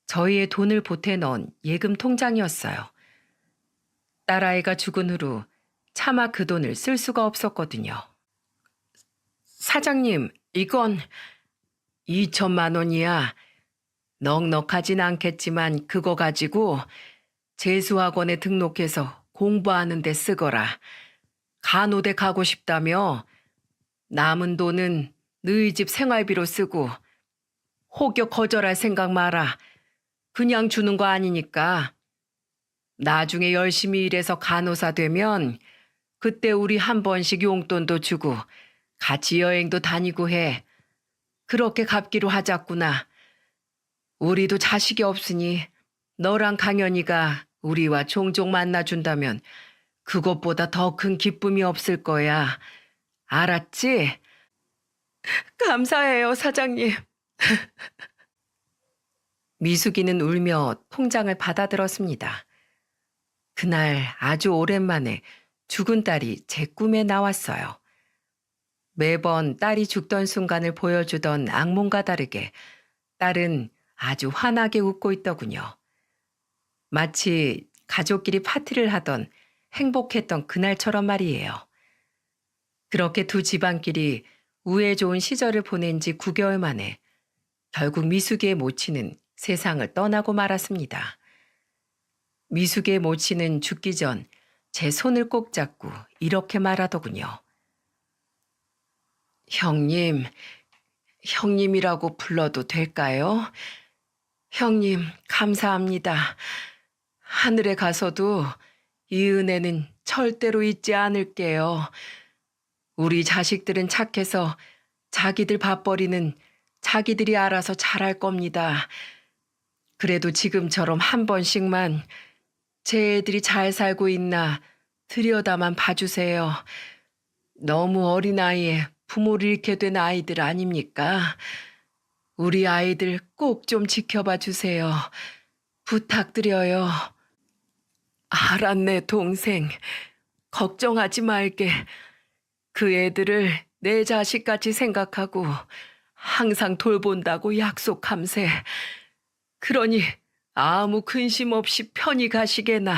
저희의 돈을 보태 넣은 예금 통장이었어요. 딸아이가 죽은 후로 차마 그 돈을 쓸 수가 없었거든요. 사장님, 이건 2천만 원이야. 넉넉하진 않겠지만 그거 가지고 재수학원에 등록해서 공부하는 데 쓰거라. 간호대 가고 싶다며 남은 돈은 너희 집 생활비로 쓰고 혹여 거절할 생각 마라. 그냥 주는 거 아니니까. 나중에 열심히 일해서 간호사 되면 그때 우리 한 번씩 용돈도 주고 같이 여행도 다니고 해. 그렇게 갚기로 하자꾸나. 우리도 자식이 없으니 너랑 강연이가 우리와 종종 만나준다면 그것보다 더 큰 기쁨이 없을 거야. 알았지? 감사해요, 사장님. 미숙이는 울며 통장을 받아들었습니다. 그날 아주 오랜만에 죽은 딸이 제 꿈에 나왔어요. 매번 딸이 죽던 순간을 보여주던 악몽과 다르게 딸은 아주 환하게 웃고 있더군요. 마치 가족끼리 파티를 하던 행복했던 그날처럼 말이에요. 그렇게 두 집안끼리 우애 좋은 시절을 보낸 지 9개월 만에 결국 미숙이의 모친은 세상을 떠나고 말았습니다. 미숙이의 모친은 죽기 전 제 손을 꼭 잡고 이렇게 말하더군요. 형님, 형님이라고 불러도 될까요? 형님, 감사합니다. 하늘에 가서도 이 은혜는 절대로 잊지 않을게요. 우리 자식들은 착해서 자기들 밥벌이는 자기들이 알아서 잘할 겁니다. 그래도 지금처럼 한 번씩만 제 애들이 잘 살고 있나 들여다만 봐주세요. 너무 어린 나이에 부모를 잃게 된 아이들 아닙니까? 우리 아이들 꼭 좀 지켜봐 주세요. 부탁드려요. 알았네, 동생. 걱정하지 말게. 그 애들을 내 자식같이 생각하고 항상 돌본다고 약속함세. 그러니 아무 근심 없이 편히 가시게나.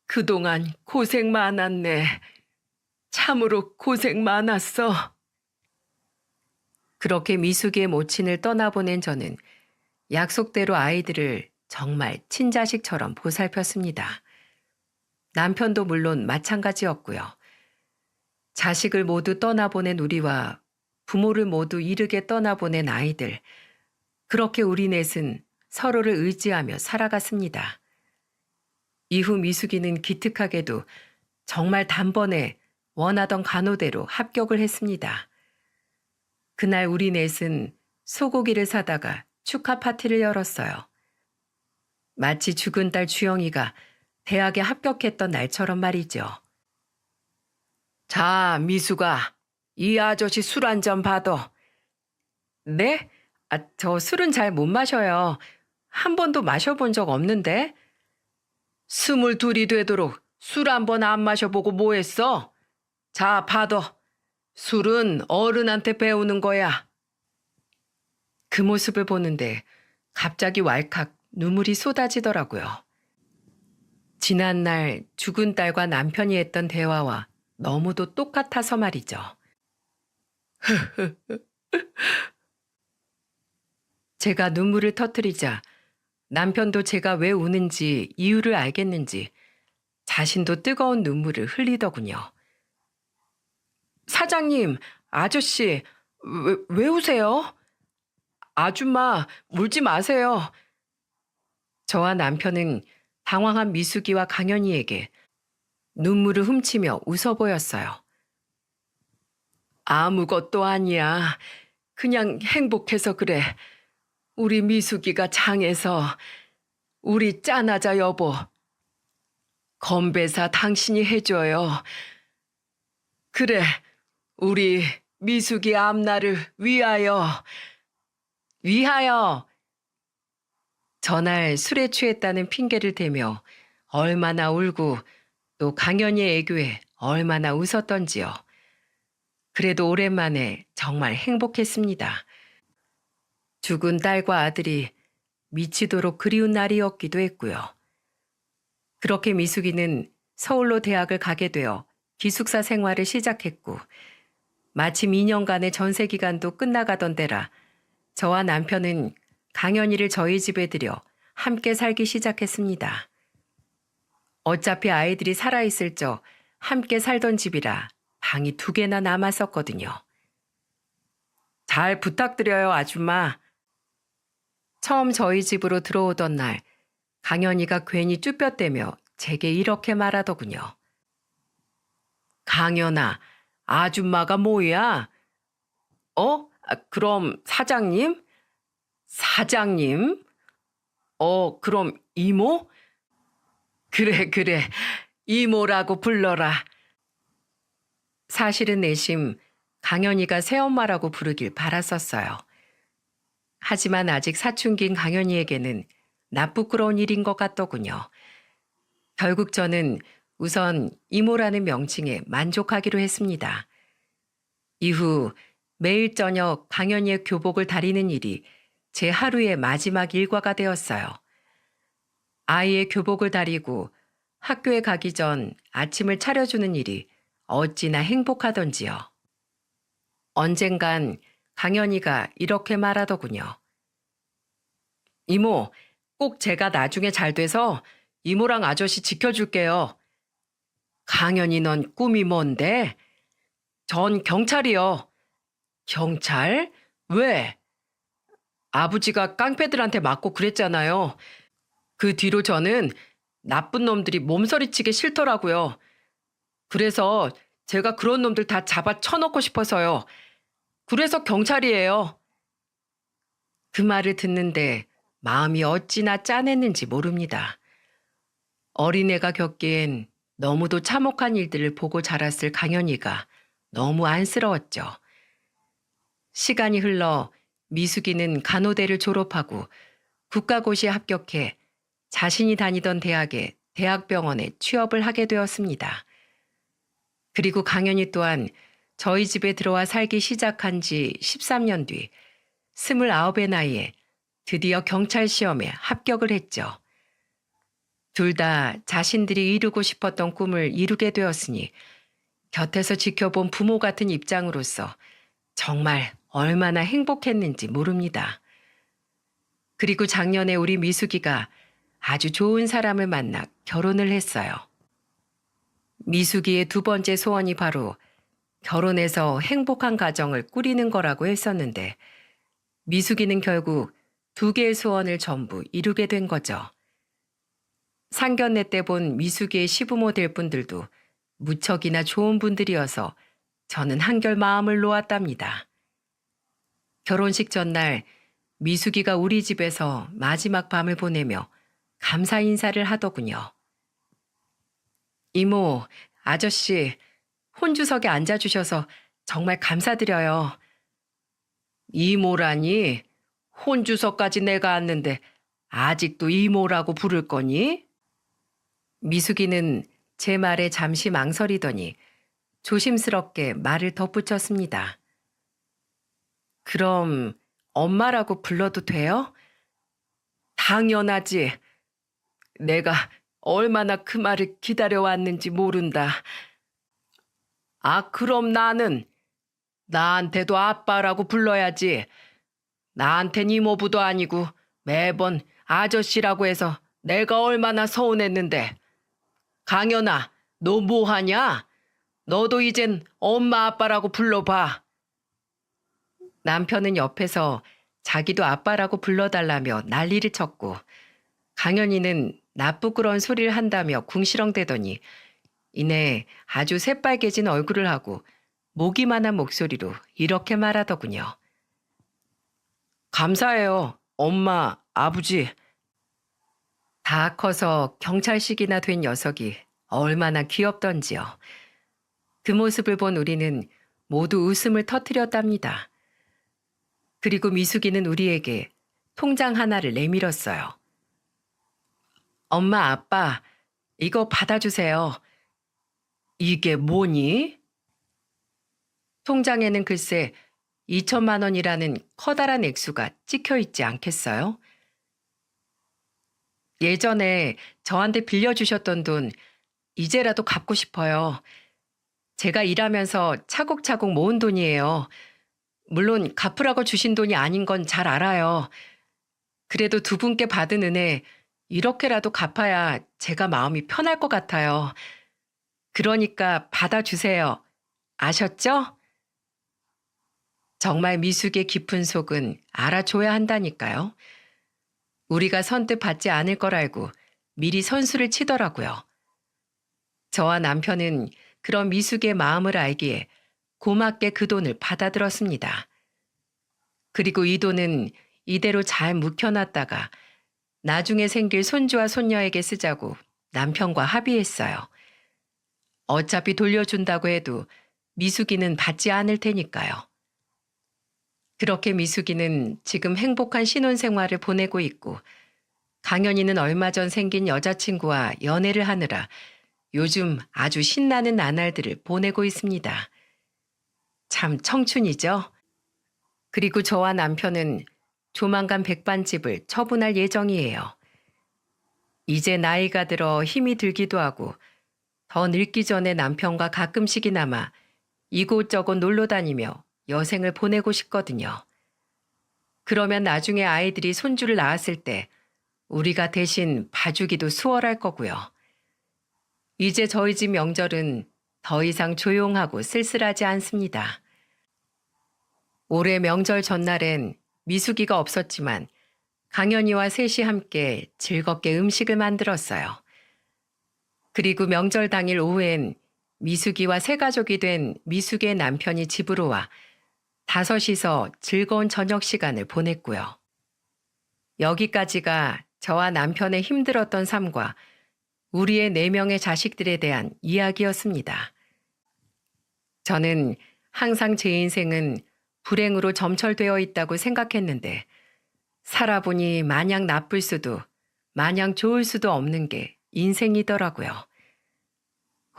그동안 고생 많았네. 참으로 고생 많았어. 그렇게 미숙이의 모친을 떠나보낸 저는 약속대로 아이들을 정말 친자식처럼 보살폈습니다. 남편도 물론 마찬가지였고요. 자식을 모두 떠나보낸 우리와 부모를 모두 이르게 떠나보낸 아이들. 그렇게 우리 넷은 서로를 의지하며 살아갔습니다. 이후 미숙이는 기특하게도 정말 단번에 원하던 간호대로 합격을 했습니다. 그날 우리 넷은 소고기를 사다가 축하 파티를 열었어요. 마치 죽은 딸 주영이가 대학에 합격했던 날처럼 말이죠. 자, 미숙아, 이 아저씨 술 한 잔 받어. 네? 저 술은 잘 못 마셔요. 한 번도 마셔본 적 없는데. 22이 되도록 술 한 번 안 마셔보고 뭐 했어? 자, 받어. 술은 어른한테 배우는 거야. 그 모습을 보는데 갑자기 왈칵 눈물이 쏟아지더라고요. 지난날 죽은 딸과 남편이 했던 대화와 너무도 똑같아서 말이죠. 제가 눈물을 터뜨리자 남편도 제가 왜 우는지 이유를 알겠는지 자신도 뜨거운 눈물을 흘리더군요. 사장님, 아저씨, 왜 우세요? 아줌마, 울지 마세요. 저와 남편은 당황한 미숙이와 강연이에게 눈물을 훔치며 웃어 보였어요. 아무것도 아니야. 그냥 행복해서 그래. 우리 미숙이가 장해서. 우리 짠하자 여보. 건배사 당신이 해줘요. 그래, 우리 미숙이 앞날을 위하여. 위하여. 전날 술에 취했다는 핑계를 대며 얼마나 울고 또 강연이의 애교에 얼마나 웃었던지요. 그래도 오랜만에 정말 행복했습니다. 죽은 딸과 아들이 미치도록 그리운 날이었기도 했고요. 그렇게 미숙이는 서울로 대학을 가게 되어 기숙사 생활을 시작했고 마침 2년간의 전세 기간도 끝나가던 때라 저와 남편은 강연이를 저희 집에 들여 함께 살기 시작했습니다. 어차피 아이들이 살아있을 적 함께 살던 집이라 방이 2개나 남았었거든요. 잘 부탁드려요, 아줌마. 처음 저희 집으로 들어오던 날 강연이가 괜히 쭈뼛대며 제게 이렇게 말하더군요. 강연아, 아줌마가 뭐야? 그럼 사장님? 사장님? 그럼 이모? 그래. 이모라고 불러라. 사실은 내심 강연이가 새엄마라고 부르길 바랐었어요. 하지만 아직 사춘기인 강연이에게는 나쁘끄러운 일인 것 같더군요. 결국 저는 우선 이모라는 명칭에 만족하기로 했습니다. 이후 매일 저녁 강연이의 교복을 다리는 일이 제 하루의 마지막 일과가 되었어요. 아이의 교복을 다리고 학교에 가기 전 아침을 차려주는 일이 어찌나 행복하던지요. 언젠간 강연이가 이렇게 말하더군요. 이모, 꼭 제가 나중에 잘 돼서 이모랑 아저씨 지켜줄게요. 강연이 넌 꿈이 뭔데? 전 경찰이요. 경찰? 왜? 아버지가 깡패들한테 맞고 그랬잖아요. 그 뒤로 저는 나쁜 놈들이 몸서리치기 싫더라고요. 그래서 제가 그런 놈들 다 잡아 쳐놓고 싶어서요. 그래서 경찰이에요. 그 말을 듣는데 마음이 어찌나 짠했는지 모릅니다. 어린애가 겪기엔 너무도 참혹한 일들을 보고 자랐을 강연이가 너무 안쓰러웠죠. 시간이 흘러 미숙이는 간호대를 졸업하고 국가고시에 합격해 자신이 다니던 대학의 대학병원에 취업을 하게 되었습니다. 그리고 강연이 또한 저희 집에 들어와 살기 시작한 지 13년 뒤 29의 나이에 드디어 경찰 시험에 합격을 했죠. 둘 다 자신들이 이루고 싶었던 꿈을 이루게 되었으니 곁에서 지켜본 부모 같은 입장으로서 정말 얼마나 행복했는지 모릅니다. 그리고 작년에 우리 미숙이가 아주 좋은 사람을 만나 결혼을 했어요. 미숙이의 2번째 소원이 바로 결혼해서 행복한 가정을 꾸리는 거라고 했었는데 미숙이는 결국 2개의 소원을 전부 이루게 된 거죠. 상견례 때 본 미숙이의 시부모 될 분들도 무척이나 좋은 분들이어서 저는 한결 마음을 놓았답니다. 결혼식 전날 미숙이가 우리 집에서 마지막 밤을 보내며 감사 인사를 하더군요. 이모, 아저씨, 혼주석에 앉아주셔서 정말 감사드려요. 이모라니? 혼주석까지 내가 앉는데 아직도 이모라고 부를 거니? 미숙이는 제 말에 잠시 망설이더니 조심스럽게 말을 덧붙였습니다. 그럼 엄마라고 불러도 돼요? 당연하지. 내가 얼마나 그 말을 기다려왔는지 모른다. 그럼 나한테도 아빠라고 불러야지. 나한텐 이모부도 아니고 매번 아저씨라고 해서 내가 얼마나 서운했는데. 강연아, 너 뭐하냐? 너도 이젠 엄마 아빠라고 불러봐. 남편은 옆에서 자기도 아빠라고 불러달라며 난리를 쳤고 강연이는 나쁘그런 소리를 한다며 궁시렁대더니 이내 아주 새빨개진 얼굴을 하고 모기만한 목소리로 이렇게 말하더군요. 감사해요. 엄마, 아버지. 다 커서 경찰식이나 된 녀석이 얼마나 귀엽던지요. 그 모습을 본 우리는 모두 웃음을 터뜨렸답니다. 그리고 미숙이는 우리에게 통장 하나를 내밀었어요. 엄마, 아빠, 이거 받아주세요. 이게 뭐니? 통장에는 글쎄 2천만 원이라는 커다란 액수가 찍혀 있지 않겠어요? 예전에 저한테 빌려주셨던 돈 이제라도 갚고 싶어요. 제가 일하면서 차곡차곡 모은 돈이에요. 물론 갚으라고 주신 돈이 아닌 건 잘 알아요. 그래도 두 분께 받은 은혜 이렇게라도 갚아야 제가 마음이 편할 것 같아요. 그러니까 받아주세요. 아셨죠? 정말 미숙의 깊은 속은 알아줘야 한다니까요. 우리가 선뜻 받지 않을 걸 알고 미리 선수를 치더라고요. 저와 남편은 그런 미숙의 마음을 알기에 고맙게 그 돈을 받아들었습니다. 그리고 이 돈은 이대로 잘 묵혀놨다가 나중에 생길 손주와 손녀에게 쓰자고 남편과 합의했어요. 어차피 돌려준다고 해도 미숙이는 받지 않을 테니까요. 그렇게 미숙이는 지금 행복한 신혼생활을 보내고 있고 강연이는 얼마 전 생긴 여자친구와 연애를 하느라 요즘 아주 신나는 나날들을 보내고 있습니다. 참 청춘이죠? 그리고 저와 남편은 조만간 백반집을 처분할 예정이에요. 이제 나이가 들어 힘이 들기도 하고 더 늙기 전에 남편과 가끔씩이나마 이곳저곳 놀러 다니며 여생을 보내고 싶거든요. 그러면 나중에 아이들이 손주를 낳았을 때 우리가 대신 봐주기도 수월할 거고요. 이제 저희 집 명절은 더 이상 조용하고 쓸쓸하지 않습니다. 올해 명절 전날엔 미숙이가 없었지만 강연이와 셋이 함께 즐겁게 음식을 만들었어요. 그리고 명절 당일 오후엔 미숙이와 새 가족이 된 미숙의 남편이 집으로 와 다섯이서 즐거운 저녁 시간을 보냈고요. 여기까지가 저와 남편의 힘들었던 삶과 우리의 4명의 자식들에 대한 이야기였습니다. 저는 항상 제 인생은 불행으로 점철되어 있다고 생각했는데 살아보니 마냥 나쁠 수도 마냥 좋을 수도 없는 게 인생이더라고요.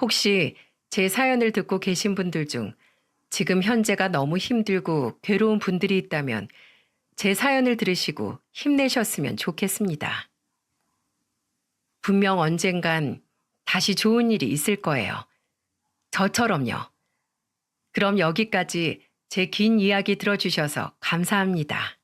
혹시 제 사연을 듣고 계신 분들 중 지금 현재가 너무 힘들고 괴로운 분들이 있다면 제 사연을 들으시고 힘내셨으면 좋겠습니다. 분명 언젠간 다시 좋은 일이 있을 거예요. 저처럼요. 그럼 여기까지 제 긴 이야기 들어주셔서 감사합니다.